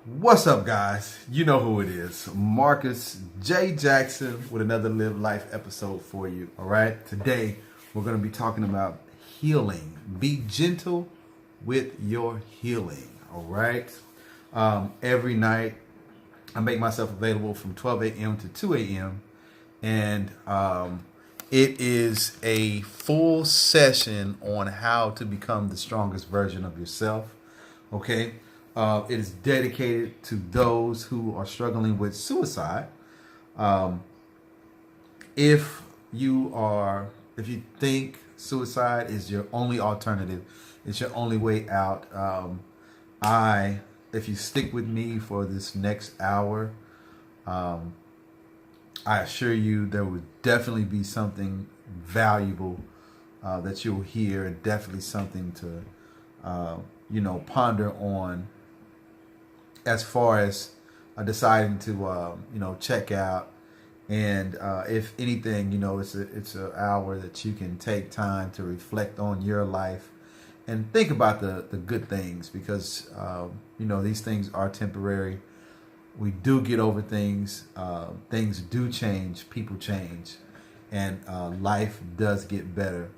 What's up, guys? You know who it is. Marcus J. Jackson with another Live Life episode for you. All right. Today, we're going to be talking about healing. Be gentle with your healing. All right. Every night, I make myself available from 12 a.m. to 2 a.m. And it is a full session on how to become the strongest version of yourself. Okay. It is dedicated to those who are struggling with suicide. If you think suicide is your only alternative, it's your only way out. If you stick with me for this next hour, I assure you there will definitely be something valuable that you'll hear, and definitely something to ponder on as far as deciding to check out. And if anything, it's an hour that you can take time to reflect on your life and think about the good things, because these things are temporary. We do get over things. Things do change. People change, and life does get better.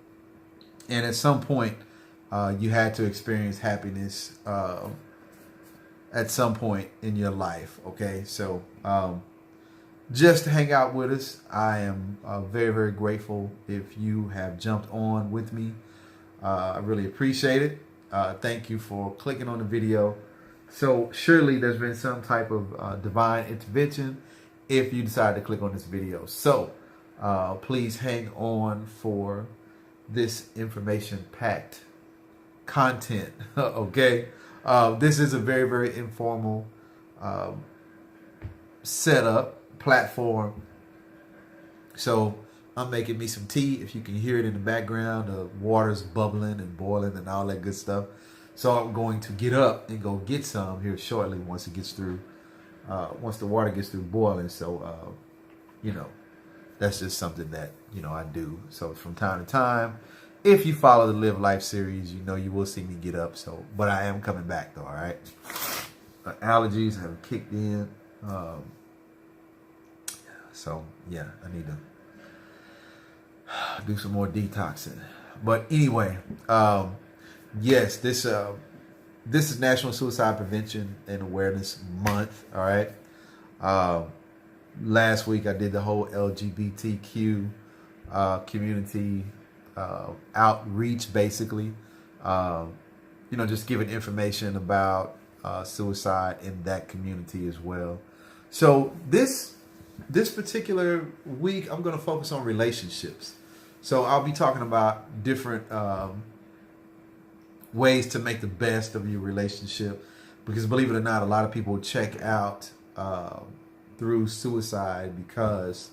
And at some point, you had to experience happiness at some point in your life. Okay, so just to hang out with us. I am very, very grateful if you have jumped on with me. I really appreciate it. Thank you for clicking on the video. So surely there's been some type of divine intervention if you decide to click on this video. So please hang on for this information-packed content. Okay. This is a very, very informal setup platform. So I'm making me some tea. If you can hear it in the background, the water's bubbling and boiling and all that good stuff. So I'm going to get up and go get some here shortly once it gets through, once the water gets through boiling. So, that's just something that, I do. So from time to time, if you follow the Live Life series, you will see me get up. So, but I am coming back though. All right. Allergies have kicked in. So yeah, I need to do some more detoxing. But anyway, yes, this is National Suicide Prevention and Awareness Month. All right. Last week I did the whole LGBTQ community outreach, basically. Just giving information about suicide in that community as well. So this particular week, I'm going to focus on relationships. So I'll be talking about different ways to make the best of your relationship, because believe it or not, a lot of people check out through suicide because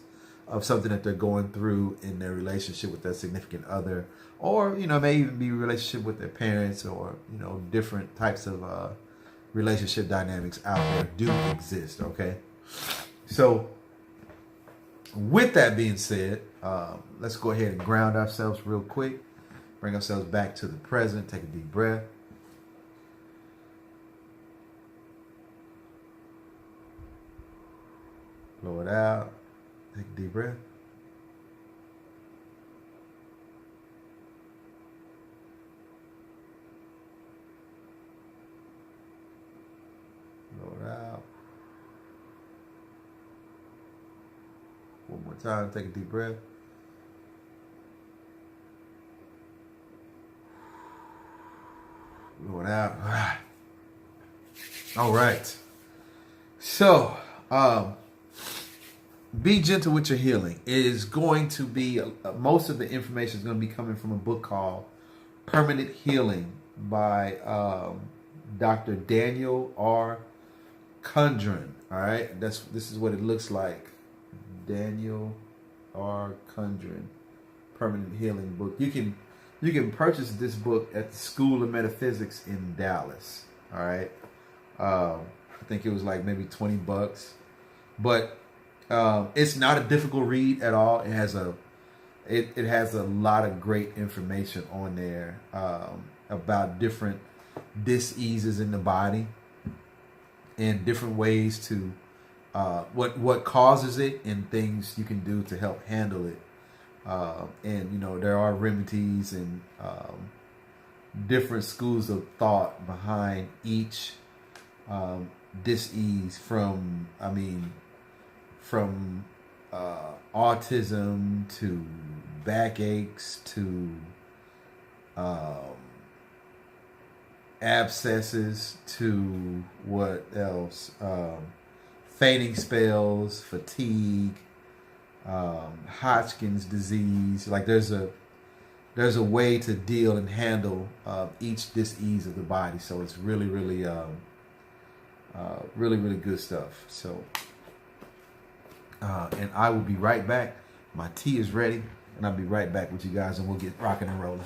of something that they're going through in their relationship with their significant other, or may even be a relationship with their parents, or different types of relationship dynamics out there do exist. Okay, so with that being said, let's go ahead and ground ourselves real quick. Bring ourselves back to the present. Take a deep breath. Blow it out. Take a deep breath. Blow it out. One more time. Take a deep breath. Blow it out. All right. So, be gentle with your healing. It is going to be, most of the information is going to be coming from a book called Permanent Healing by Dr. Daniel R. Kundren. All right. This is what it looks like. Daniel R. Kundren, Permanent Healing book. You can purchase this book at the School of Metaphysics in Dallas. All right. I think it was like maybe $20, but it's not a difficult read at all. It has a lot of great information on there about different diseases in the body, and different ways to what causes it and things you can do to help handle it. And there are remedies and different schools of thought behind each dis-ease from autism to backaches to abscesses to what else? Fainting spells, fatigue, Hodgkin's disease. Like there's a way to deal and handle each dis-ease of the body. So it's really, really, really good stuff. So, and I will be right back. My tea is ready, and I'll be right back with you guys, and we'll get rocking and rolling.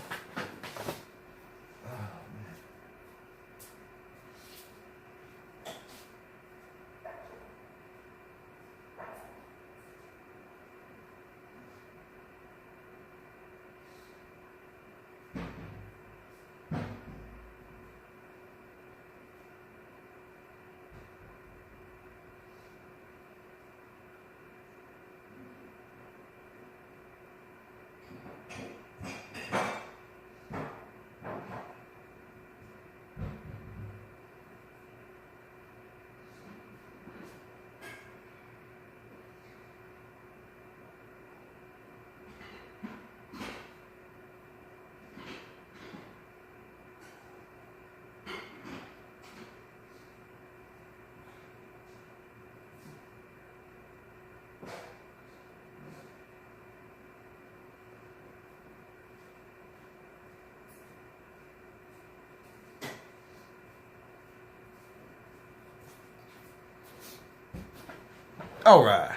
All right.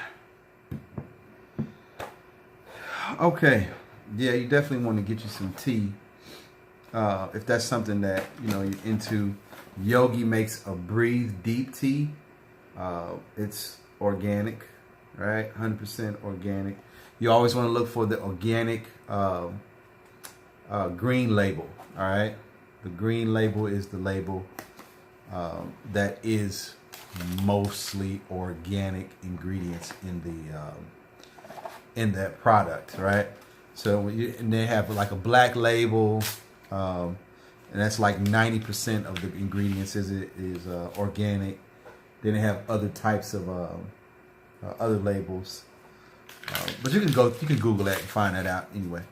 Okay. Yeah, you definitely want to get you some tea. If that's something that you're into. Yogi makes a breathe deep tea. It's organic, right? 100% organic. You always want to look for the organic green label. All right. The green label is the label that is mostly organic ingredients in that product, right? So and they have like a black label, and that's like 90% of the ingredients is organic. Then they have other types of other labels, but you can Google that and find that out anyway,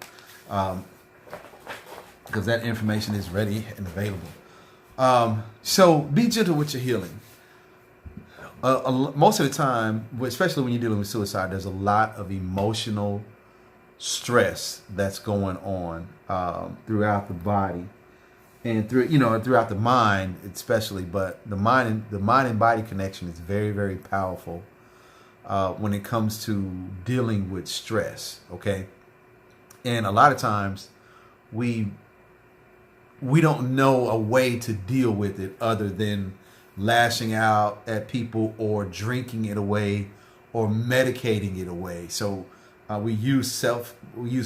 because that information is ready and available. So be gentle with your healing. Most of the time, especially when you're dealing with suicide, there's a lot of emotional stress that's going on throughout the body and throughout the mind, especially. But the mind and body connection is very, very powerful when it comes to dealing with stress. Okay, and a lot of times we don't know a way to deal with it other than lashing out at people or drinking it away or medicating it away. So we use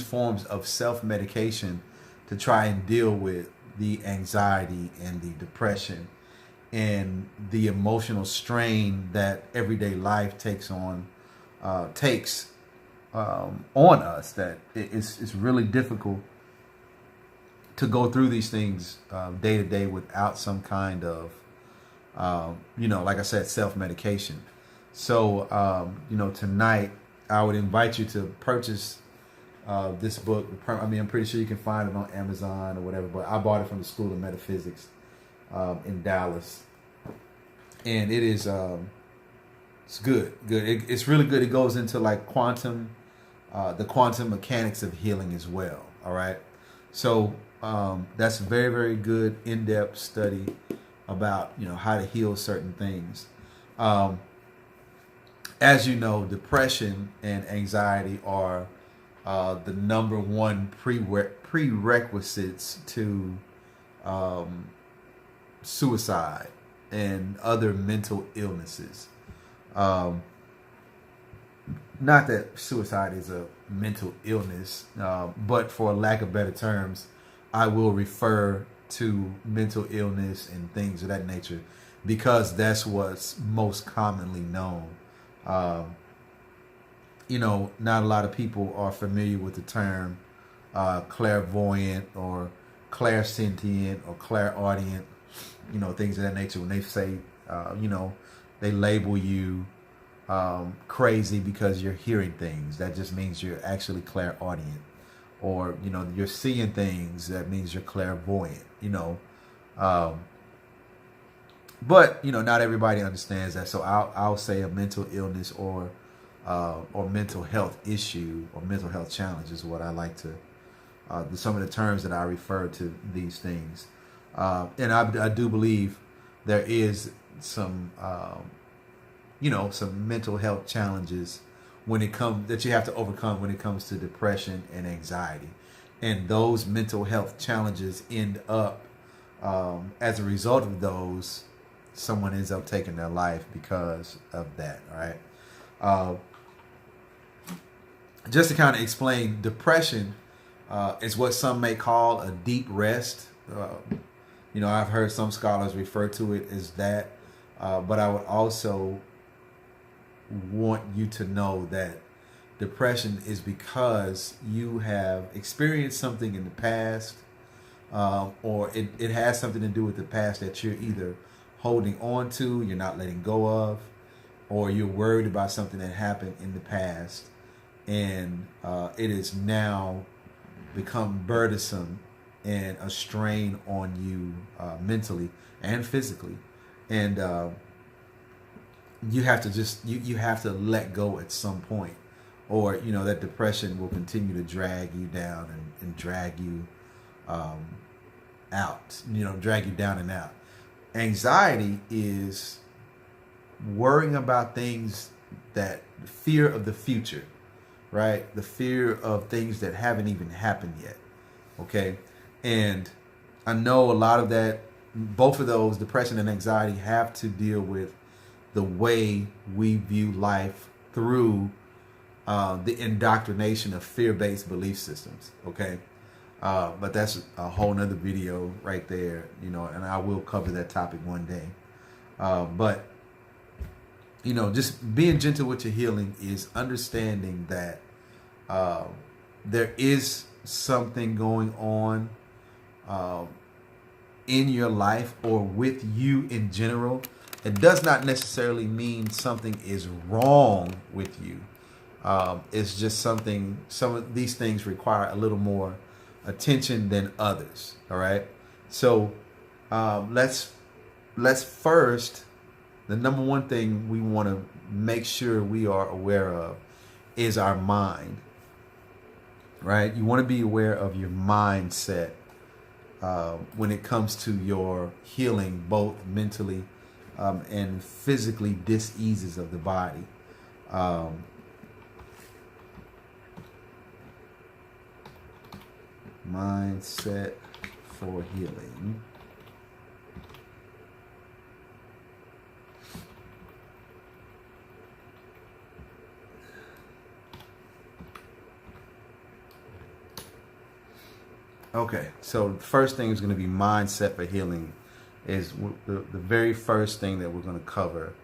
forms of self-medication to try and deal with the anxiety and the depression and the emotional strain that everyday life takes on us. That it's really difficult to go through these things day to day without some kind of like I said, self-medication. So, tonight I would invite you to purchase this book. I'm pretty sure you can find it on Amazon or whatever, but I bought it from the School of Metaphysics in Dallas. And it is, it's good. It's really good. It goes into like the quantum mechanics of healing as well. All right. So that's a very, very good in-depth study about how to heal certain things. As you know, depression and anxiety are the number one prerequisites to suicide and other mental illnesses. Not that suicide is a mental illness, but for lack of better terms, I will refer to mental illness and things of that nature because that's what's most commonly known. Um, not a lot of people are familiar with the term clairvoyant or clairsentient or clairaudient, things of that nature. When they say, they label you crazy because you're hearing things, that just means you're actually clairaudient. Or, you're seeing things, that means you're clairvoyant, Um, but, not everybody understands that. So I'll say a mental illness or mental health issue or mental health challenge is what I like to, some of the terms that I refer to these things. And I do believe there is some, some mental health challenges that you have to overcome when it comes to depression and anxiety. And those mental health challenges end up, as a result of those, someone ends up taking their life because of that, right? Just to kind of explain, depression is what some may call a deep rest. I've heard some scholars refer to it as that, but I would also want you to know that depression is because you have experienced something in the past, or it has something to do with the past that you're either holding on to, you're not letting go of, or you're worried about something that happened in the past, and it has now become burdensome and a strain on you mentally and physically. And you have to you have to let go at some point, or that depression will continue to drag you down and drag you out, drag you down and out. Anxiety is worrying about things, that fear of the future, right? The fear of things that haven't even happened yet. Okay. And I know a lot of that, both of those, depression and anxiety, have to deal with the way we view life through the indoctrination of fear-based belief systems. Okay. But that's a whole nother video right there, and I will cover that topic one day. But just being gentle with your healing is understanding that there is something going on in your life or with you in general. It does not necessarily mean something is wrong with you. It's just some of these things require a little more attention than others. All right. So let's first, the number one thing we want to make sure we are aware of is our mind. Right? You want to be aware of your mindset when it comes to your healing, both mentally and physically diseases of the body. Mindset for healing. Okay, so the first thing is going to be mindset for healing. Is the very first thing that we're going to cover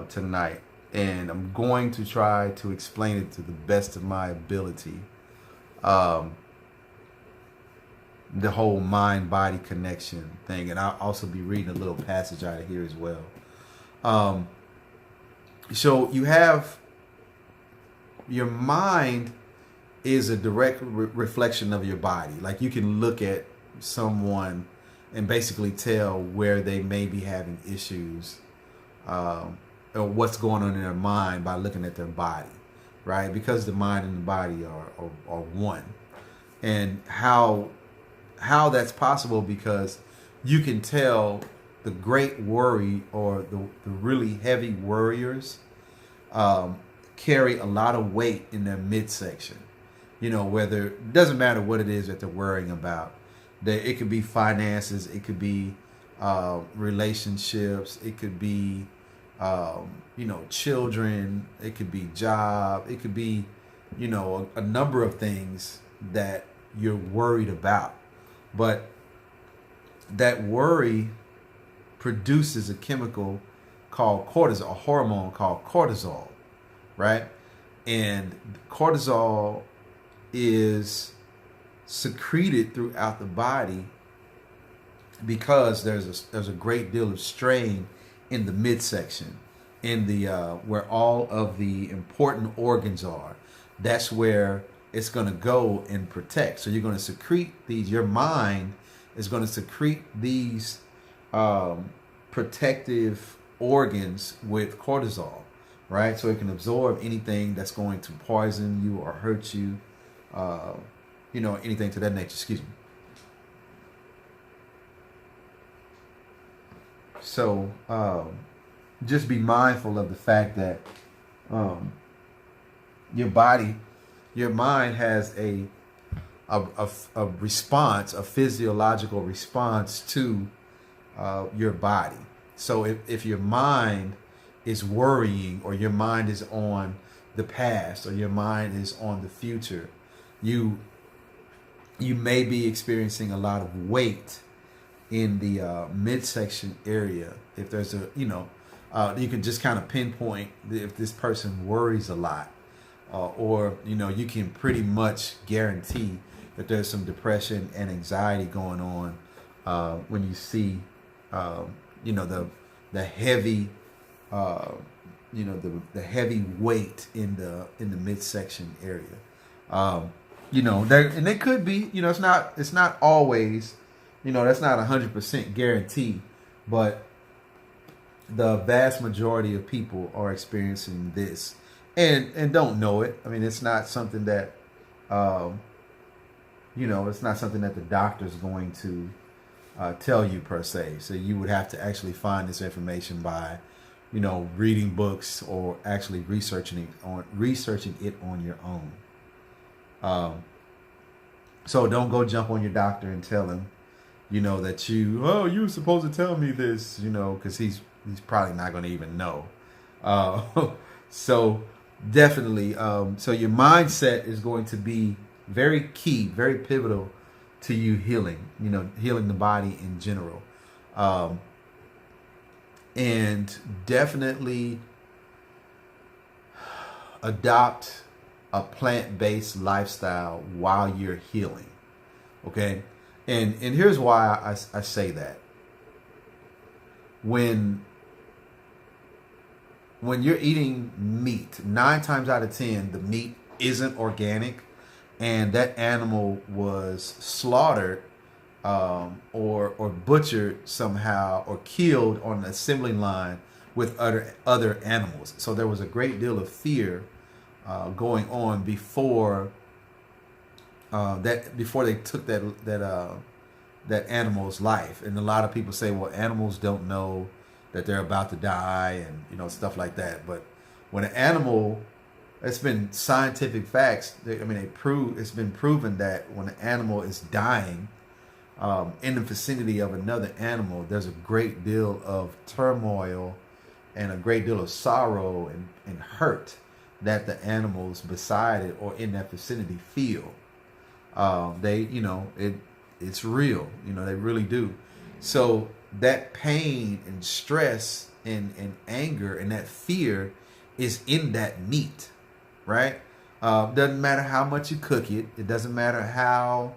tonight. And I'm going to try to explain it to the best of my ability. The whole mind-body connection thing. And I'll also be reading a little passage out of here as well. So you have your mind is a direct reflection of your body. Like, you can look at someone and basically tell where they may be having issues or what's going on in their mind by looking at their body, right? Because the mind and the body are one. And how that's possible, because you can tell the great worry or the really heavy worriers carry a lot of weight in their midsection. Whether, it doesn't matter what it is that they're worrying about. It could be finances, it could be relationships, it could be children, it could be job, it could be a number of things that you're worried about. But that worry produces a chemical called cortisol, a hormone called cortisol, right? And cortisol is secreted throughout the body because there's a great deal of strain in the midsection, in the where all of the important organs are. That's where it's going to go and protect. So you're going to secrete these. Your mind is going to secrete these protective organs with cortisol, right? So it can absorb anything that's going to poison you or hurt you, anything to that nature. Excuse me. So just be mindful of the fact that your mind has a response, a physiological response to your body. So if your mind is worrying, or your mind is on the past, or your mind is on the future, you may be experiencing a lot of weight in the midsection area. If there's you can just kind of pinpoint if this person worries a lot, or you can pretty much guarantee that there's some depression and anxiety going on when you see the heavy the heavy weight in the midsection area. And it could be, it's not always, that's not 100% guarantee, but the vast majority of people are experiencing this and don't know it. I mean, it's not something that, it's not something that the doctor's going to tell you per se. So you would have to actually find this information by, reading books or actually researching it on your own. So don't go jump on your doctor and tell him, that you were supposed to tell me this, because he's probably not going to even know. So definitely, so your mindset is going to be very key, very pivotal to you healing the body in general. And definitely adopt a plant-based lifestyle while you're healing. Okay. And here's why I say that. When you're eating meat, 9 times out of 10, the meat isn't organic, and that animal was slaughtered or butchered somehow, or killed on an assembly line with other animals. So there was a great deal of fear going on before they took that animal's life. And a lot of people say, well, animals don't know that they're about to die, and stuff like that. But when an animal, it's been scientific facts. It's been proven that when an animal is dying in the vicinity of another animal, there's a great deal of turmoil and a great deal of sorrow and hurt that the animals beside it or in that vicinity feel. It's real. They really do. So that pain and stress and anger and that fear is in that meat, right? Doesn't matter how much you cook it. It doesn't matter how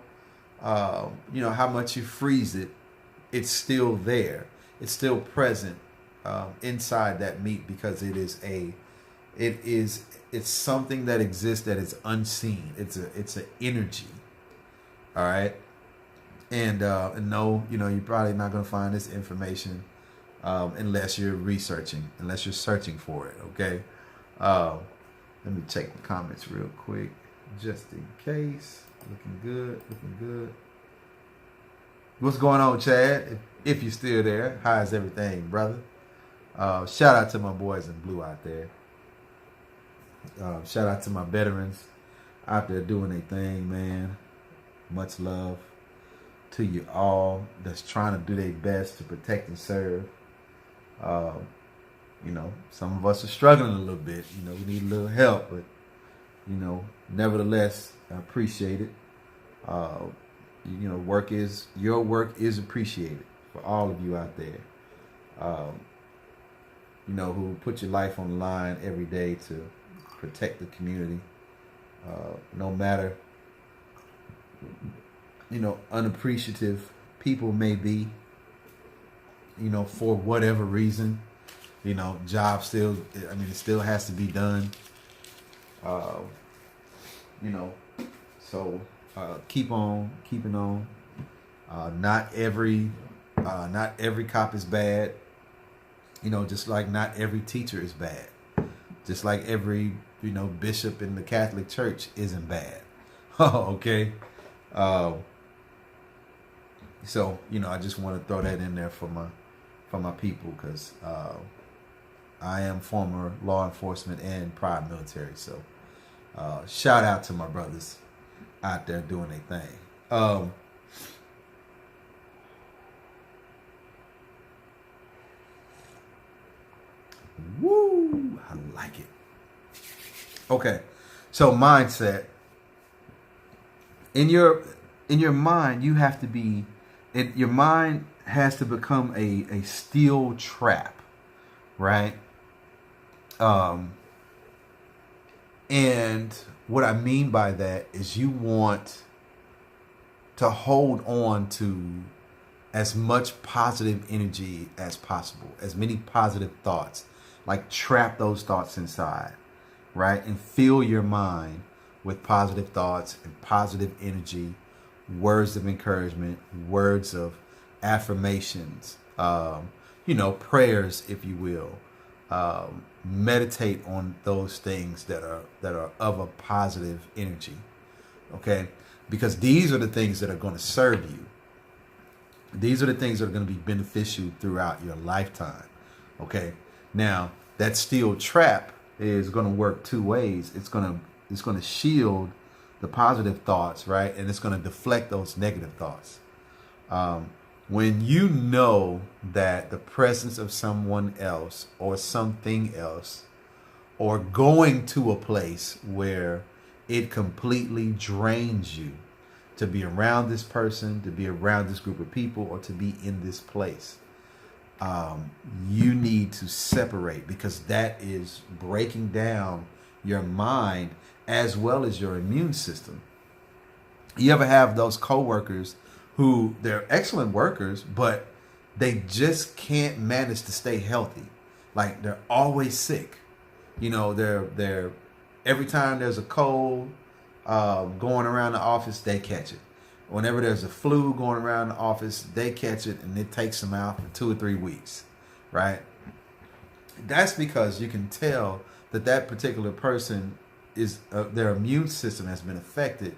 much you freeze it. It's still there. It's still present inside that meat, because it's something that exists that is unseen. It's an energy. All right. And no, you're probably not going to find this information unless you're searching for it. Okay. Let me check the comments real quick, just in case. Looking good. What's going on, Chad? If you're still there, how's everything, brother? Shout out to my boys in blue out there. Shout out to my veterans out there doing their thing, man. Much love to you all that's trying to do their best to protect and serve. Some of us are struggling a little bit. We need a little help, but nevertheless, I appreciate it. Your work is appreciated for all of you out there. um, who put your life on the line every day to protect the community, no matter, unappreciative people may be, for whatever reason, job still, it still has to be done. Uh, you know, so keep on keeping on. Not every cop is bad. Just like not every teacher is bad. Just like every bishop in the Catholic Church isn't bad. Okay. So I just want to throw that in there for my people, because I am former law enforcement and prior military. So shout out to my brothers out there doing their thing. Woo! I like it. Okay, so mindset. In your mind, you have to be. Your mind has to become a steel trap, right? And what I mean by that is you want to hold on to as much positive energy as possible, as many positive thoughts. Like trap those thoughts inside, right? And fill your mind with positive thoughts and positive energy, words of encouragement, words of affirmations, prayers, if you will. Meditate on those things that are of a positive energy, okay? Because these are the things that are going to serve you. These are the things that are going to be beneficial throughout your lifetime, okay? Now, that steel trap is going to work two ways. It's going to shield the positive thoughts, right? And it's going to deflect those negative thoughts. When you know that the presence of someone else or something else, or going to a place where it completely drains you to be around this person, to be around this group of people, or to be in this place, you need to separate, because that is breaking down your mind as well as your immune system. You ever have those coworkers who they're excellent workers, but they just can't manage to stay healthy? Like they're always sick. They're every time there's a cold going around the office, they catch it. Whenever there's a flu going around the office, they catch it, and it takes them out for 2 or 3 weeks, right? That's because you can tell that particular person is their immune system has been affected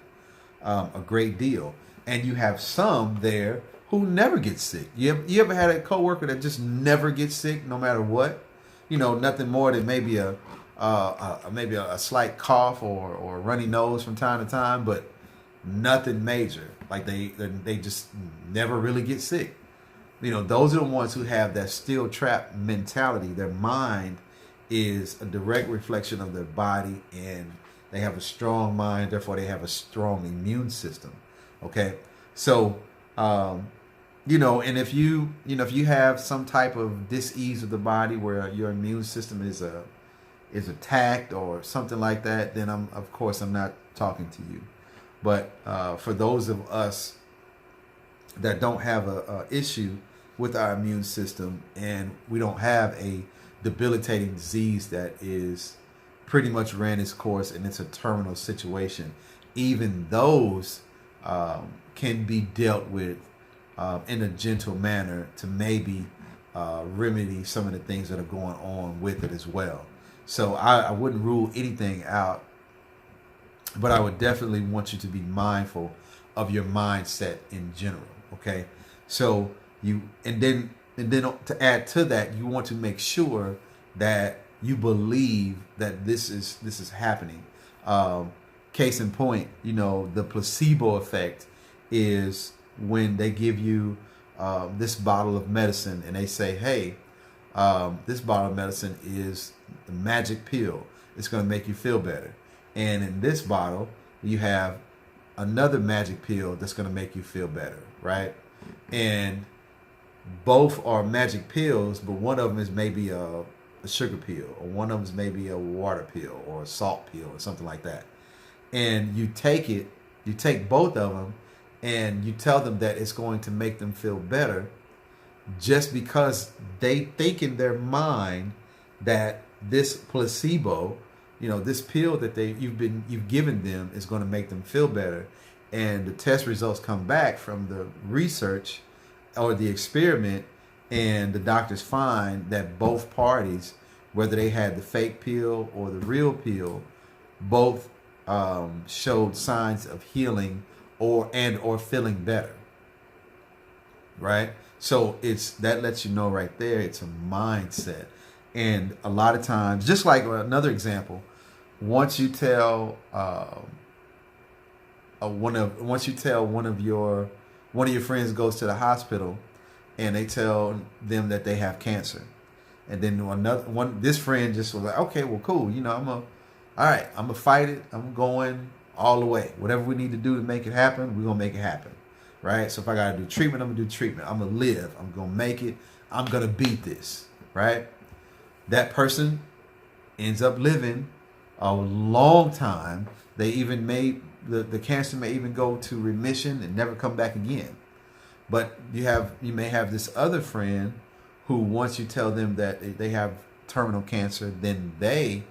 a great deal. And you have some there who never get sick. You ever had a coworker that just never gets sick no matter what? Nothing more than maybe a slight cough or a runny nose from time to time, but nothing major. Like they just never really get sick. Those are the ones who have that steel trap mentality. Their mind is a direct reflection of their body, and they have a strong mind, therefore they have a strong immune system. Okay, so and if you have some type of dis-ease of the body where your immune system is attacked or something like that, then I'm not talking to you. But for those of us that don't have a issue with our immune system, and we don't have a debilitating disease that is pretty much ran its course and it's a terminal situation, even those can be dealt with in a gentle manner to maybe remedy some of the things that are going on with it as well. So I wouldn't rule anything out, but I would definitely want you to be mindful of your mindset in general. Okay, so and then to add to that, you want to make sure that you believe that this is happening. Case in point, the placebo effect is when they give you this bottle of medicine and they say, hey, this bottle of medicine is the magic pill. It's going to make you feel better. And in this bottle, you have another magic pill that's going to make you feel better, right? And both are magic pills, but one of them is maybe a sugar pill, or one of them is maybe a water pill or a salt pill or something like that. And you take it, you take both of them, and you tell them that it's going to make them feel better, just because they think in their mind that this placebo, this pill that you've given them is going to make them feel better. And the test results come back from the research or the experiment, and the doctors find that both parties, whether they had the fake pill or the real pill, both showed signs of healing or feeling better. Right? So that lets you know right there, it's a mindset. And a lot of times, just like another example, once you tell one of your friends goes to the hospital, and they tell them that they have cancer, and then this friend just was like, okay, well, cool, I'm gonna fight it. I'm going all the way. Whatever we need to do to make it happen, we're gonna make it happen, right? So if I gotta do treatment, I'm gonna do treatment. I'm gonna live. I'm gonna make it. I'm gonna beat this, right? That person ends up living a long time. They even the cancer may even go to remission and never come back again. But you may have this other friend who, once you tell them that they have terminal cancer, then they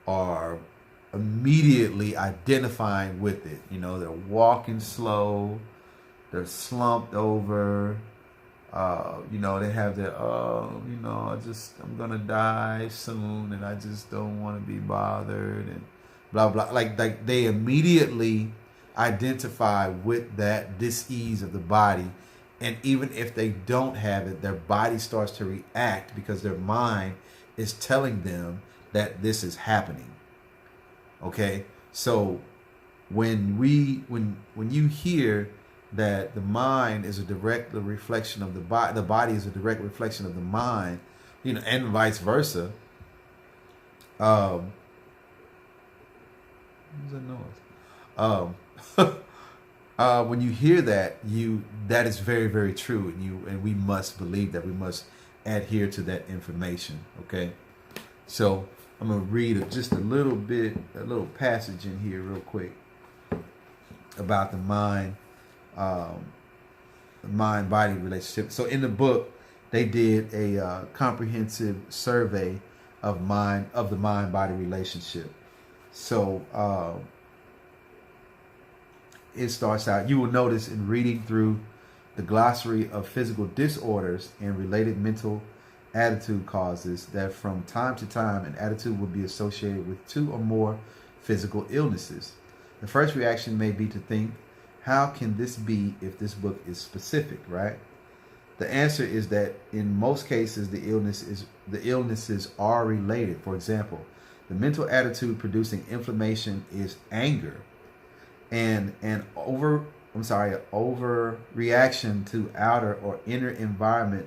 are immediately identifying with it. They're walking slow, they're slumped over. They have that, I'm gonna die soon, and I just don't want to be bothered, and blah blah. Like they immediately identify with that dis-ease of the body, and even if they don't have it, their body starts to react because their mind is telling them that this is happening. Okay, so when you hear that the mind is a direct reflection of the body is a direct reflection of the mind, and vice versa. What was that noise? When you hear that, that is very, very true, and we must believe that. We must adhere to that information. Okay, so I'm gonna read just a little passage in here real quick about the mind-body relationship. So in the book, they did a comprehensive survey of the mind-body relationship. So it starts out, you will notice in reading through the glossary of physical disorders and related mental attitude causes that from time to time an attitude will be associated with two or more physical illnesses. The first reaction may be to think, how can this be if this book is specific, right? The answer is that in most cases the illnesses are related. For example, the mental attitude producing inflammation is anger, and an overreaction to outer or inner environment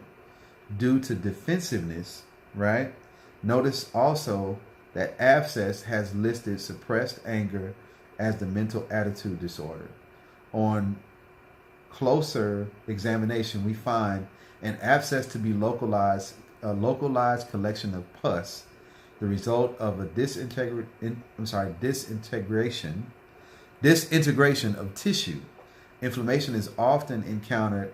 due to defensiveness, right? Notice also that Abscess has listed suppressed anger as the mental attitude disorder. On closer examination, we find an abscess to be a localized collection of pus, the result of a disintegration of tissue. Inflammation is often encountered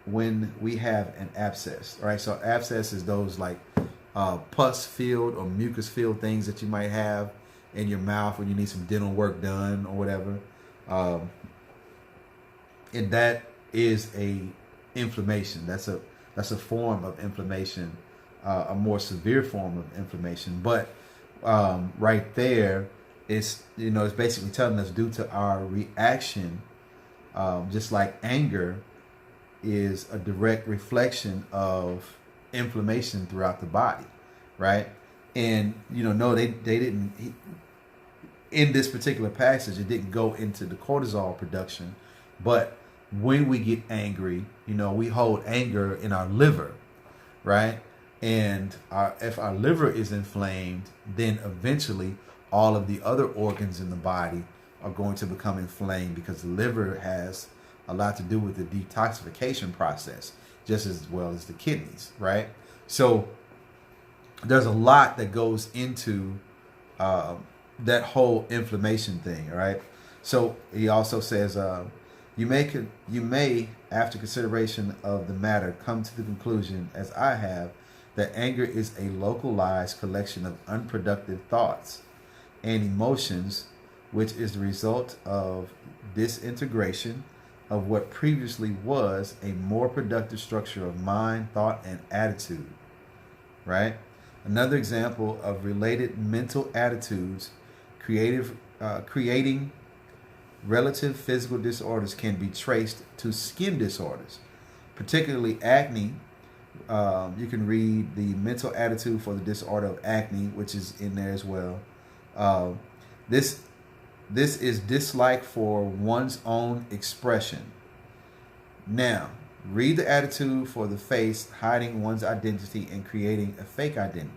when we have an abscess. All right, so abscess is those like pus-filled or mucus-filled things that you might have in your mouth when you need some dental work done or whatever. And that is a inflammation. That's a form of inflammation, a more severe form of inflammation. But right there, it's basically telling us due to our reaction, just like anger is a direct reflection of inflammation throughout the body, right? And no, they didn't. In this particular passage, it didn't go into the cortisol production, but when we get angry, we hold anger in our liver, right? And if our liver is inflamed, then eventually all of the other organs in the body are going to become inflamed, because the liver has a lot to do with the detoxification process. just as well as the kidneys, right? So there's a lot that goes into that whole inflammation thing, right? So he also says, you may, after consideration of the matter, come to the conclusion, as I have, that anger is a localized collection of unproductive thoughts and emotions, which is the result of disintegration of what previously was a more productive structure of mind, thought, and attitude, right? Another example of related mental attitudes creating relative physical disorders can be traced to skin disorders, particularly acne. You can read the mental attitude for the disorder of acne, which is in there as well. This is dislike for one's own expression. Now, read the attitude for the face, hiding one's identity and creating a fake identity.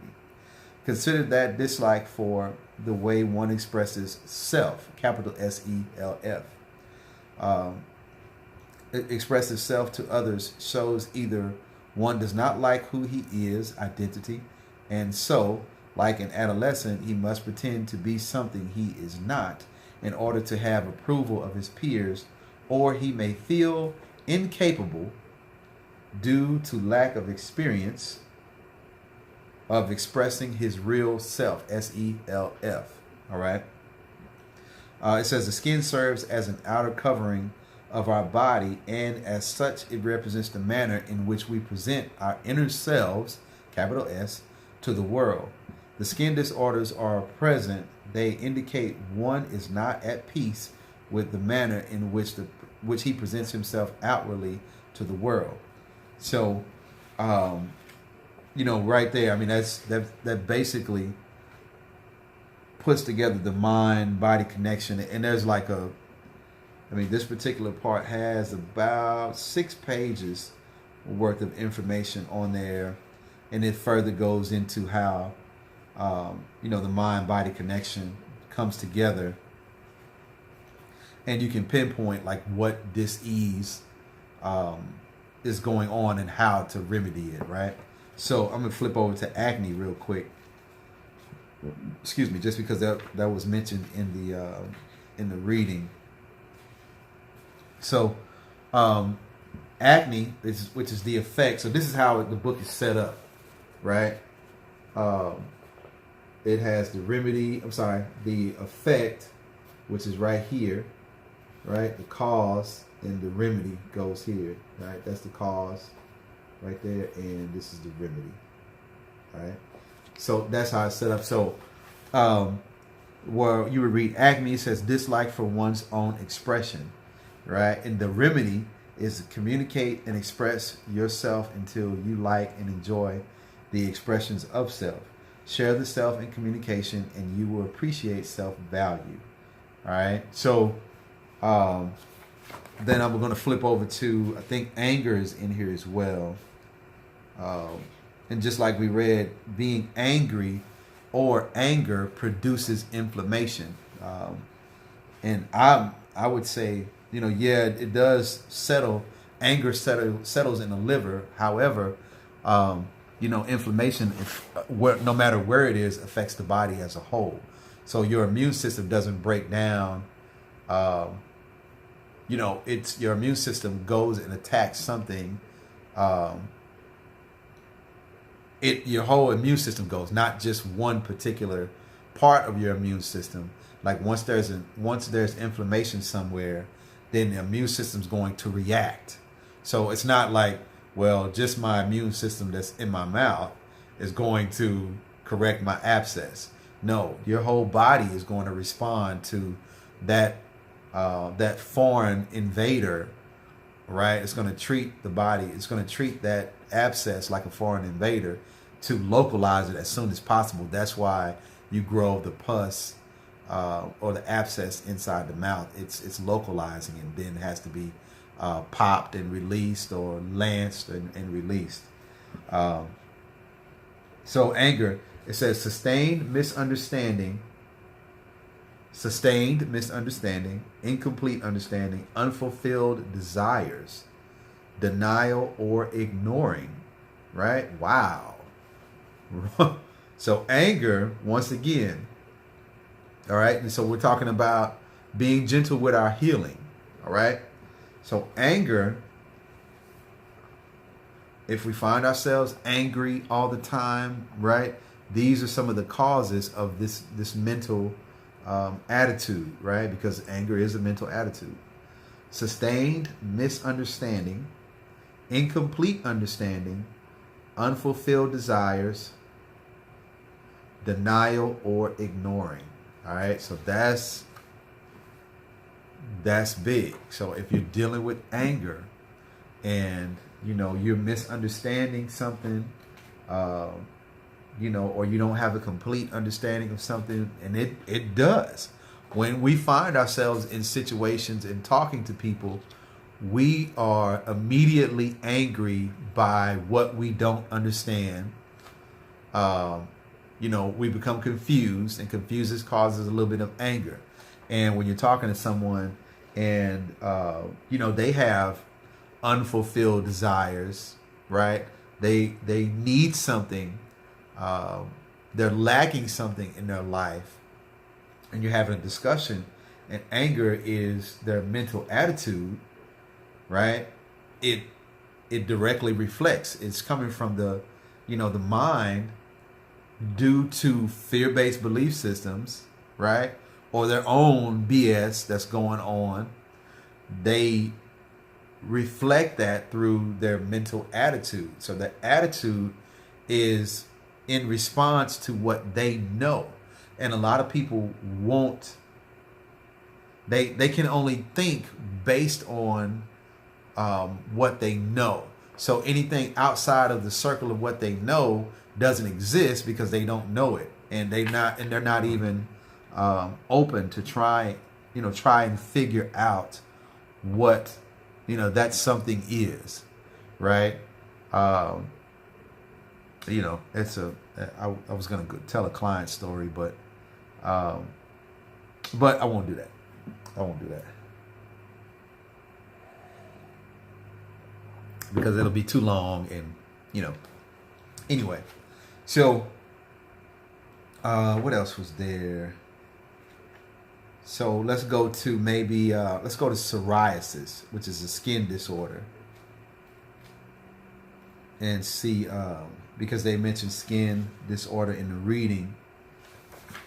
Consider that dislike for the way one expresses self, capital SELF. It expresses self to others, shows either one does not like who he is, identity, and so, like an adolescent, he must pretend to be something he is not in order to have approval of his peers, or he may feel incapable due to lack of experience of expressing his real self, SELF. All right. It says the skin serves as an outer covering of our body, and as such, it represents the manner in which we present our inner selves, capital S, to the world. The skin disorders are present. They indicate one is not at peace with the manner in which he presents himself outwardly to the world. So, right there, I mean, that basically puts together the mind-body connection. And there's this particular part has about 6 pages worth of information on there. And it further goes into how, the mind-body connection comes together. And you can pinpoint like what dis-ease is going on and how to remedy it, right? So I'm going to flip over to acne real quick. Excuse me, just because that was mentioned in the reading. So acne, which is the effect. So this is how the book is set up, right? It has the remedy. The effect, which is right here, right? The cause and the remedy goes here, right? That's the cause right there, and this is the remedy. All right. So that's how it's set up. So where you would read acne, it says dislike for one's own expression, right? And the remedy is to communicate and express yourself until you like and enjoy the expressions of self. Share the self in communication, and you will appreciate self-value. All right. So then I'm going to flip over to, I think anger is in here as well. And just like we read, being angry or anger produces inflammation. And I would say, it does settle. Anger settles in the liver. However, inflammation, no matter where it is, affects the body as a whole. So your immune system doesn't break down. It's your immune system goes and attacks something. Your whole immune system goes, not just one particular part of your immune system. Like once there's inflammation somewhere, then the immune system's going to react. So it's not like, well, just my immune system that's in my mouth is going to correct my abscess. No, your whole body is going to respond to that foreign invader, right? It's going to treat the body. It's going to treat that abscess like a foreign invader to localize it as soon as possible. That's why you grow the pus or the abscess inside the mouth. It's localizing, and then it has to be popped and released, or lanced and released. So anger, it says sustained misunderstanding, incomplete understanding, unfulfilled desires, denial, or ignoring, right? Wow. So anger, once again, all right? And so we're talking about being gentle with our healing, all right? So anger, if we find ourselves angry all the time, right? These are some of the causes of this mental attitude, right? Because anger is a mental attitude. Sustained misunderstanding, incomplete understanding, unfulfilled desires, denial, or ignoring. All right, so that's big. So if you're dealing with anger and you're misunderstanding something, or you don't have a complete understanding of something, and it does. When we find ourselves in situations and talking to people, we are immediately angry by what we don't understand. We become confused, and confuses causes a little bit of anger. And when you're talking to someone and, they have unfulfilled desires, right? They need something. They're lacking something in their life, and you're having a discussion, and anger is their mental attitude, right? It directly reflects. It's coming from the mind due to fear-based belief systems, right? Or their own BS that's going on. They reflect that through their mental attitude. So the attitude is in response to what they know. And a lot of people won't, they can only think based on what they know. So anything outside of the circle of what they know doesn't exist because they don't know it, and they're not even open to try and figure out what that something is, right? It's I was gonna tell a client story, but I won't do that. Because it'll be too long, and anyway. So what else was there? So let's go to psoriasis, which is a skin disorder, and see, because they mentioned skin disorder in the reading,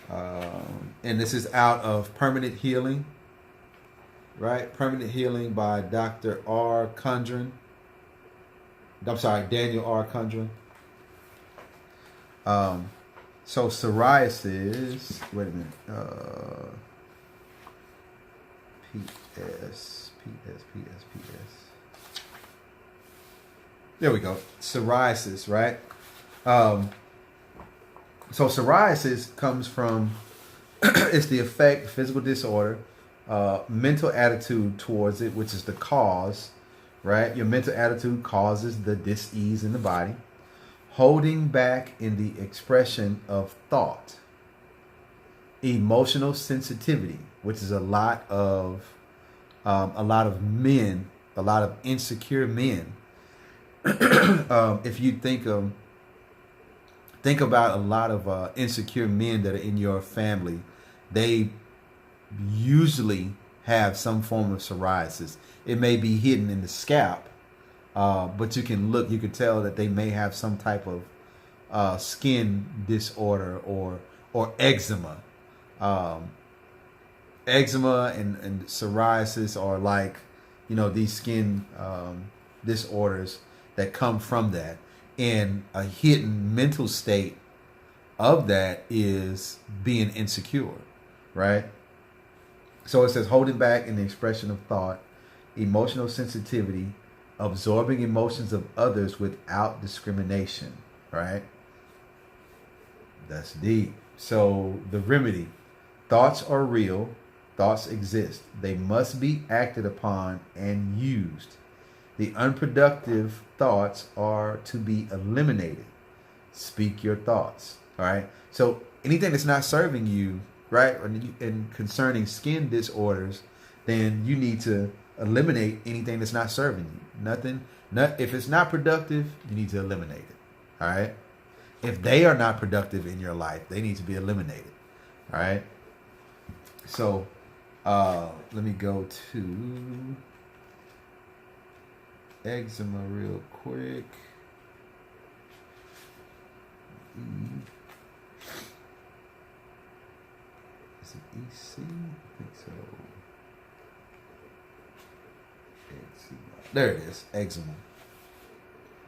and this is out of Permanent Healing, right? Permanent Healing by Dr. R. Kundran. I'm sorry, Daniel R. Kundran. So psoriasis, wait a minute, PS. There we go. Psoriasis, right? So psoriasis comes from, it's the effect, physical disorder, mental attitude towards it, which is the cause, right? Your mental attitude causes the dis-ease in the body. Holding back in the expression of thought. Emotional sensitivity, which is a lot of men, a lot of insecure men. If you think about a lot of insecure men that are in your family, they usually have some form of psoriasis. It may be hidden in the scalp, but you can tell that they may have some type of skin disorder or eczema. Eczema and psoriasis are like, these skin disorders that come from that. And a hidden mental state of that is being insecure, right? So it says holding back in the expression of thought, emotional sensitivity, absorbing emotions of others without discrimination, right? That's deep. So the remedy, thoughts are real, thoughts exist. They must be acted upon and used. The unproductive thoughts are to be eliminated. Speak your thoughts, all right? So anything that's not serving you, right, and concerning skin disorders, then you need to eliminate anything that's not serving you. Nothing If it's not productive, you need to eliminate it. All right. If they are not productive in your life, they need to be eliminated. All right. So let me go to eczema real quick. Is it EC? I think so. Eczema. There it is, eczema.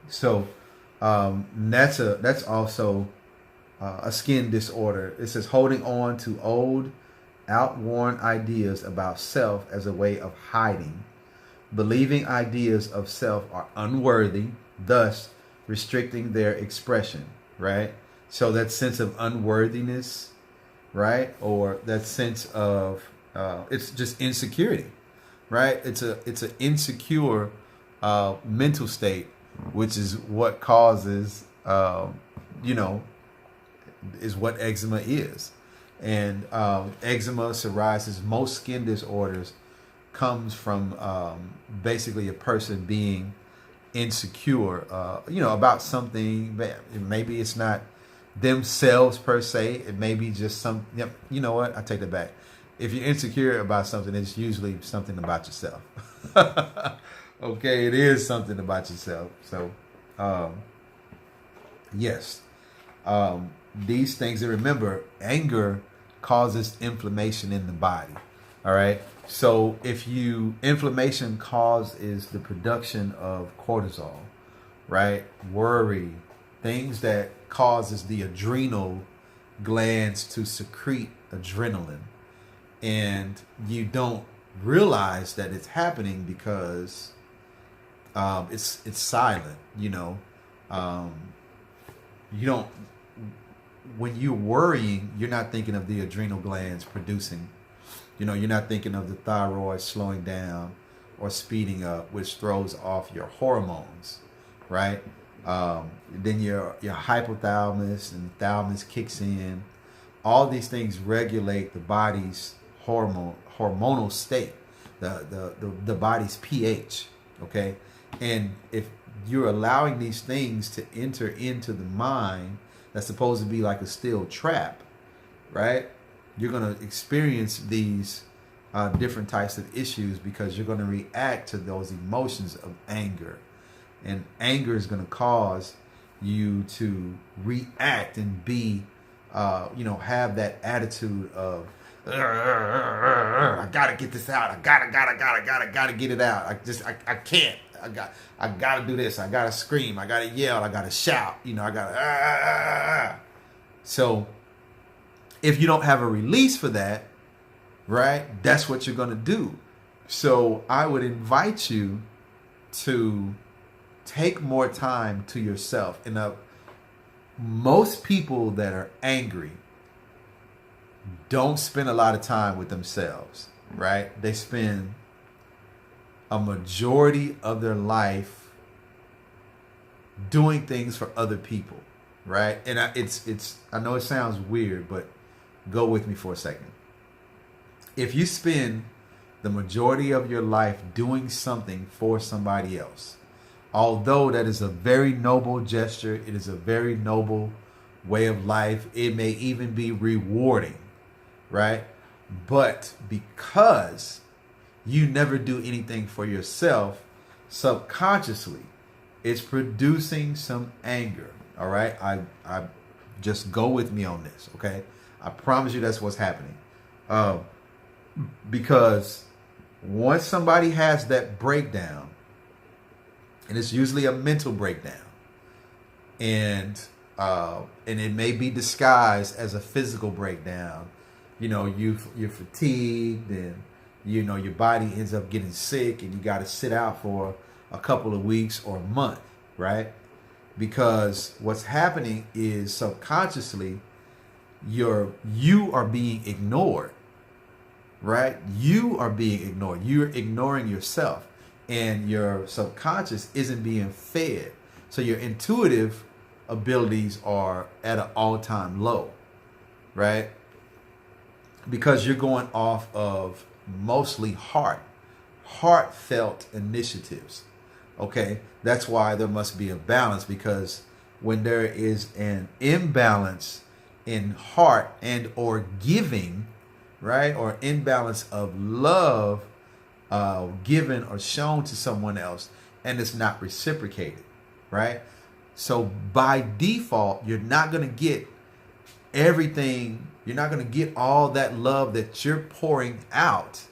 So that's also a skin disorder. It says holding on to old, outworn ideas about self as a way of hiding, believing ideas of self are unworthy, thus restricting their expression, right? So that sense of unworthiness, right? Or that sense of it's just insecurity, right? It's an insecure mental state, which is what causes is what eczema is. And eczema, psoriasis, most skin disorders comes from basically a person being insecure, about something. Maybe it's not themselves per se. It may be just some. Yep. You know what? I take that back. If you're insecure about something, it's usually something about yourself. Okay, it is something about yourself. So, yes, these things. And remember, anger causes inflammation in the body. All right. So inflammation causes the production of cortisol, right? Worry, things that causes the adrenal glands to secrete adrenaline. And you don't realize that it's happening because it's silent, you don't, when you're worrying, you're not thinking of the adrenal glands producing. You're not thinking of the thyroid slowing down or speeding up, which throws off your hormones, right? Then your hypothalamus and thalamus kicks in. All these things regulate the body's hormonal state, the body's pH, okay? And if you're allowing these things to enter into the mind, that's supposed to be like a steel trap, right? You're going to experience these different types of issues because you're going to react to those emotions of anger. And anger is going to cause you to react and be, have that attitude of, I got to get this out. I got to get it out. I can't. I got to do this. I got to scream. I got to yell. I got to shout. I got to. So if you don't have a release for that, right, that's what you're going to do. So I would invite you to take more time to yourself. And most people that are angry don't spend a lot of time with themselves, right? They spend a majority of their life doing things for other people, right? And I know it sounds weird, but go with me for a second. If you spend the majority of your life doing something for somebody else, although that is a very noble gesture, it is a very noble way of life, it may even be rewarding, right? But because you never do anything for yourself, subconsciously, it's producing some anger, all right? I just go with me on this, okay? I promise you that's what's happening. Because once somebody has that breakdown, and it's usually a mental breakdown, and it may be disguised as a physical breakdown. You're fatigued, and your body ends up getting sick, and you got to sit out for a couple of weeks or a month, right? Because what's happening is subconsciously you are being ignored, right? You are being ignored. You're ignoring yourself, and your subconscious isn't being fed. So your intuitive abilities are at an all-time low, right? Because you're going off of mostly heartfelt initiatives, Okay, that's why there must be a balance, because when there is an imbalance in heart and or giving, right, or imbalance of love given or shown to someone else, and it's not reciprocated, right? So by default, you're not going to get everything. You're not going to get all that love that you're pouring out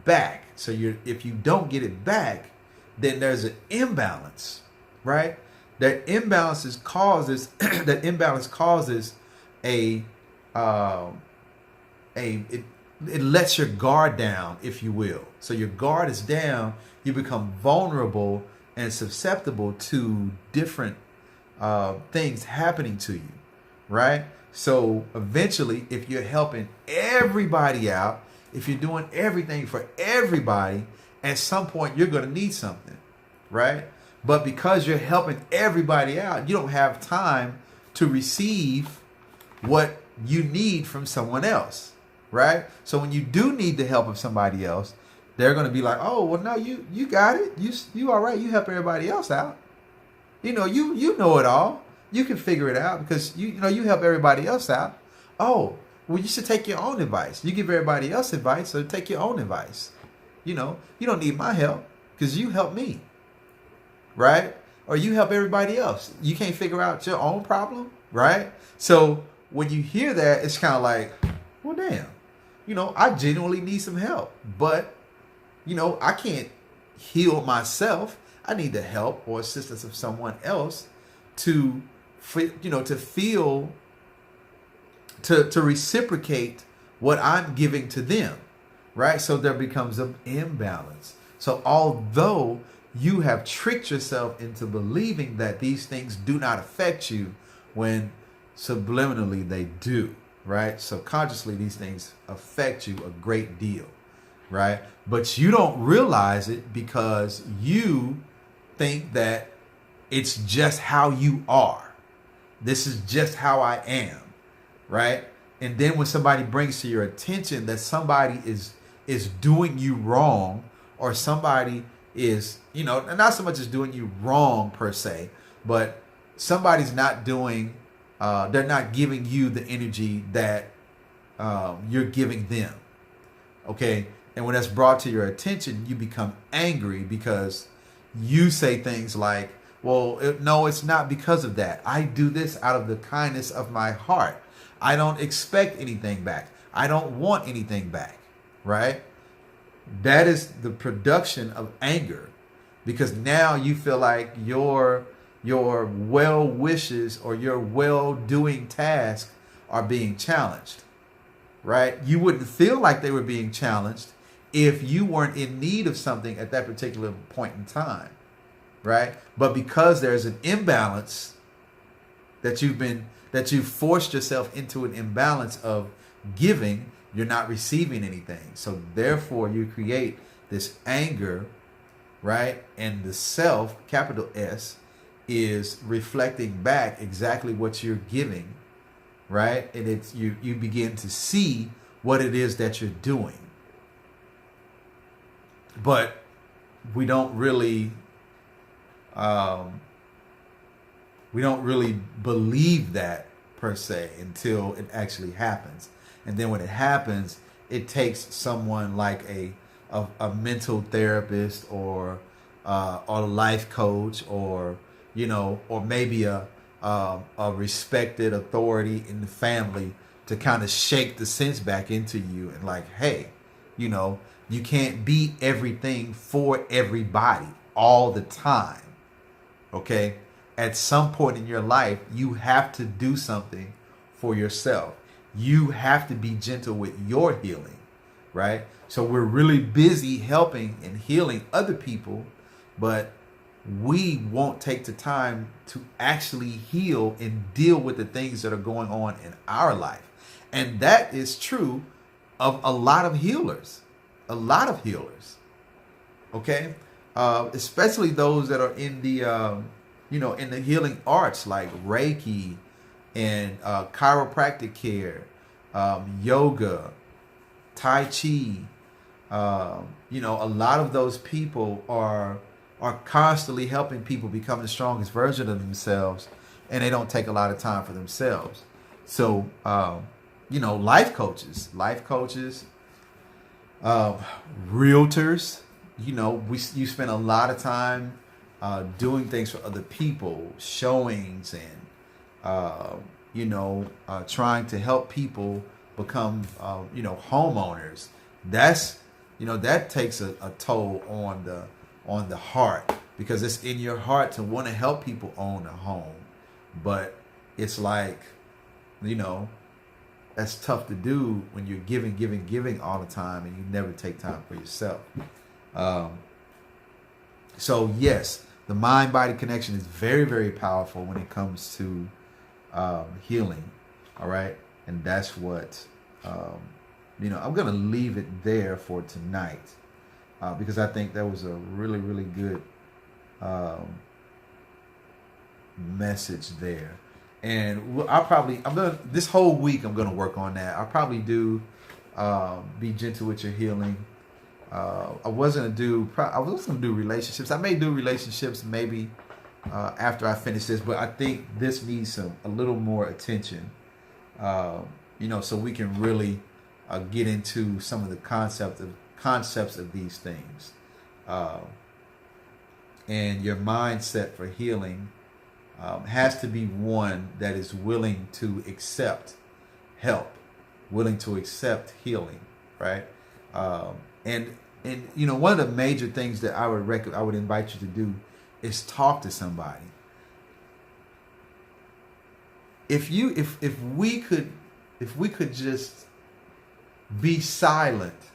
back. So if you don't get it back, then there's an imbalance, right? That imbalance causes that imbalance causes a it lets your guard down, if you will. So your guard is down. You become vulnerable and susceptible to different things happening to you, right? So eventually, if you're helping everybody out, if you're doing everything for everybody, at some point you're going to need something, right? But because you're helping everybody out, you don't have time to receive what you need from someone else, right? So when you do need the help of somebody else, they're going to be like, oh, well, no, you got it. You all right. You help everybody else out. You know it all. You can figure it out because you help everybody else out. Oh, well, you should take your own advice. You give everybody else advice, so take your own advice. You don't need my help because you help me, right? Or you help everybody else. You can't figure out your own problem, right? So when you hear that, it's kind of like, well, damn, I genuinely need some help, but I can't heal myself. I need the help or assistance of someone else to feel, to reciprocate what I'm giving to them, right? So there becomes an imbalance. So although you have tricked yourself into believing that these things do not affect you, when subliminally they do, right? Subconsciously, these things affect you a great deal, right? But you don't realize it because you think that it's just how you are. This is just how I am, right? And then when somebody brings to your attention that somebody is doing you wrong, or somebody is, not so much as doing you wrong per se, but somebody's not doing, they're not giving you the energy that you're giving them, okay? And when that's brought to your attention, you become angry because you say things like, well, no, it's not because of that. I do this out of the kindness of my heart. I don't expect anything back. I don't want anything back, right? That is the production of anger, because now you feel like your well wishes or your well-doing task are being challenged, right? You wouldn't feel like they were being challenged if you weren't in need of something at that particular point in time, right? But because there's an imbalance that you've forced yourself into an imbalance of giving, you're not receiving anything. So therefore you create this anger, right? And the self, capital S, is reflecting back exactly what you're giving, right? And it's you begin to see what it is that you're doing. But we don't really believe that per se until it actually happens. And then when it happens, it takes someone like a mental therapist or a life coach, or or maybe a respected authority in the family to kind of shake the sense back into you and like, hey, you can't be everything for everybody all the time. Okay? At some point in your life, you have to do something for yourself. You have to be gentle with your healing, right? So we're really busy helping and healing other people, but we won't take the time to actually heal and deal with the things that are going on in our life. And that is true of a lot of healers. A lot of healers. Okay? Especially those that are in the in the healing arts like Reiki and chiropractic care, yoga, Tai Chi. A lot of those people are are constantly helping people become the strongest version of themselves, and they don't take a lot of time for themselves. So, life coaches, uh, realtors, you spend a lot of time doing things for other people, showings, and trying to help people become, homeowners. That takes a toll on the heart, because it's in your heart to want to help people own a home, but it's like, that's tough to do when you're giving all the time and you never take time for yourself. So yes, the mind-body connection is very, very powerful when it comes to healing. All right, and that's what I'm going to leave it there for tonight, because I think that was a really, really good message there. And this whole week I'm gonna work on that. I'll probably do be gentle with your healing. I was gonna do relationships. I may do relationships maybe after I finish this, but I think this needs a little more attention. So we can really get into some of the concepts of these things, and your mindset for healing has to be one that is willing to accept help, willing to accept healing, right? And one of the major things that I would invite you to do is talk to somebody. If we could just be silent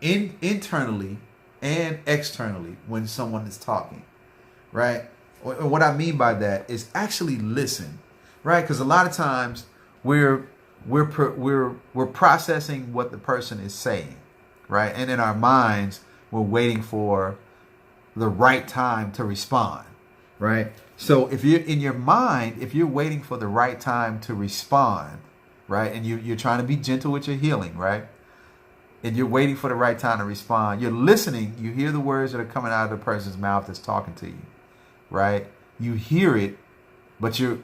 internally and externally when someone is talking, right? What I mean by that is actually listen, right? Because a lot of times we're processing what the person is saying, right? And in our minds, we're waiting for the right time to respond, right? So if you're in your mind, if you're waiting for the right time to respond, right, and you're trying to be gentle with your healing, right, and you're waiting for the right time to respond, you're listening, you hear the words that are coming out of the person's mouth that's talking to you, right? You hear it, but you're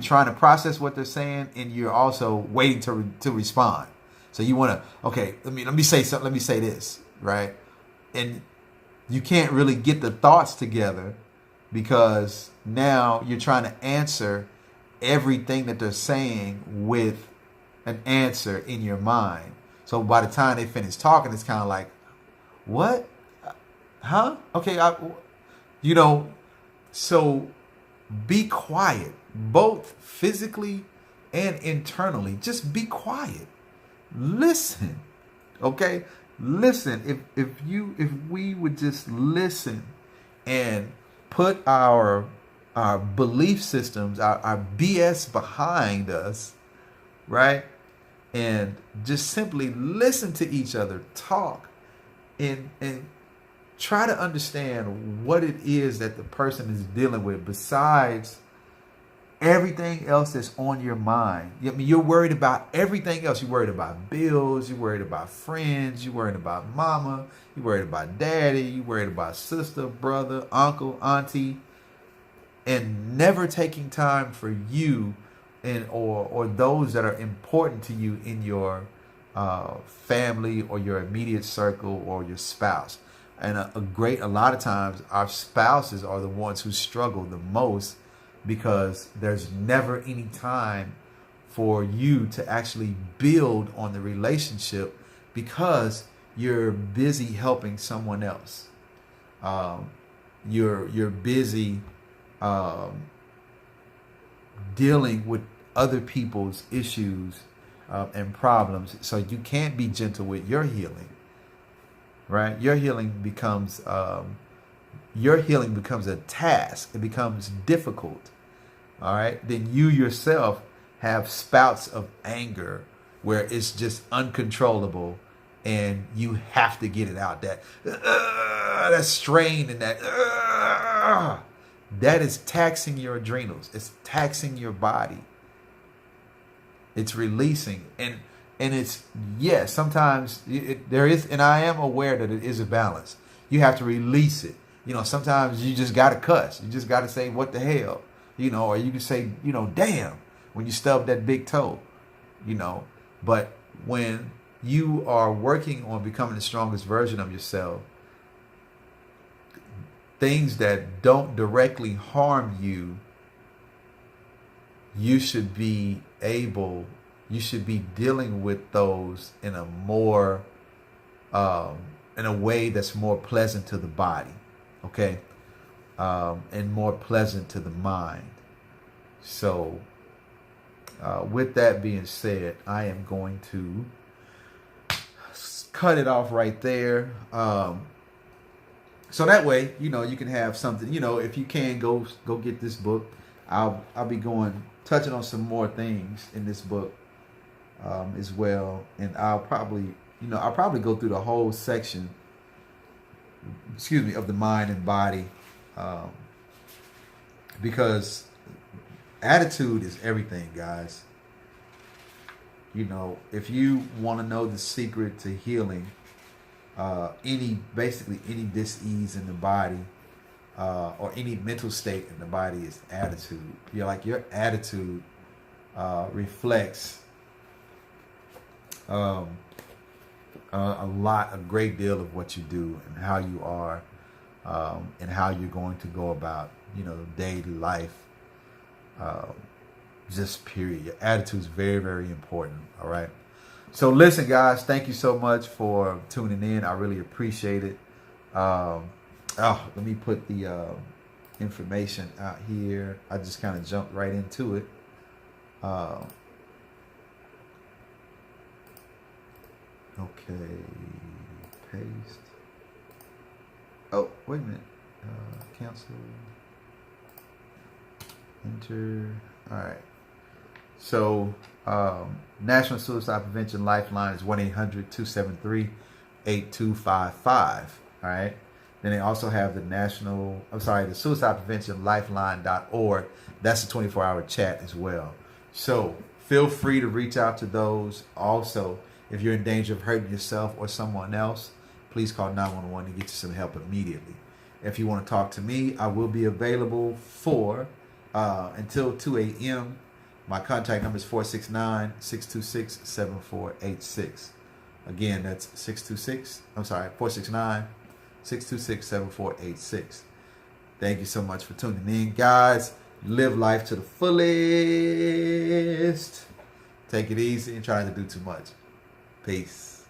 trying to process what they're saying, and you're also waiting to respond. So you want to, okay, let me say something. Let me say this, right? And you can't really get the thoughts together because now you're trying to answer everything that they're saying with an answer in your mind. So by the time they finish talking, it's kind of like, what? Huh? Okay, so be quiet, both physically and internally. Just be quiet. Listen. Okay? Listen. If we would just listen and put our belief systems, our BS behind us, right? And just simply listen to each other talk and try to understand what it is that the person is dealing with besides everything else that's on your mind. I mean, you're worried about everything else. You're worried about bills. You're worried about friends. You're worried about mama. You're worried about daddy. You're worried about sister, brother, uncle, auntie, and never taking time for you and or those that are important to you in your family or your immediate circle or your spouse. And a lot of times our spouses are the ones who struggle the most because there's never any time for you to actually build on the relationship because you're busy helping someone else. You're busy dealing with other people's issues and problems, so you can't be gentle with your healing. Right? Your healing becomes a task. It becomes difficult. All right? Then you yourself have spouts of anger where it's just uncontrollable and you have to get it out. That strain and that is taxing your adrenals. It's taxing your body. It's releasing. And And it's, yes, sometimes there is, and I am aware that it is a balance. You have to release it. You know, sometimes you just got to cuss. You just got to say, what the hell? You know, or you can say, you know, damn, when you stub that big toe, you know. But when you are working on becoming the strongest version of yourself, things that don't directly harm you, you should be dealing with those in a more, in a way that's more pleasant to the body, okay, and more pleasant to the mind. So, with that being said, I am going to cut it off right there. So that way, you know, you can have something, you know, if you can go get this book. I'll be touching on some more things in this book as well. And I'll probably go through the whole section, of the mind and body, because attitude is everything, guys. You know, if you want to know the secret to healing basically any dis-ease in the body, or any mental state in the body, is attitude. Your attitude reflects a great deal of what you do and how you are, and how you're going to go about, you know, daily life. Just period. Your attitude is very, very important. All right. So listen, guys, thank you so much for tuning in. I really appreciate it. Let me put the information out here. I just kind of jumped right into it. Okay, paste. Oh, wait a minute. Cancel. Enter. All right. So, National Suicide Prevention Lifeline is 1-800-273-8255. All right. Then they also have the Suicide Prevention Lifeline.org. That's a 24-hour chat as well. So feel free to reach out to those. Also, if you're in danger of hurting yourself or someone else, please call 911 to get you some help immediately. If you want to talk to me, I will be available until 2 a.m. My contact number is 469-626-7486. Again, that's 469-626-7486. Thank you so much for tuning in, guys. Live life to the fullest. Take it easy and try not to do too much. Peace.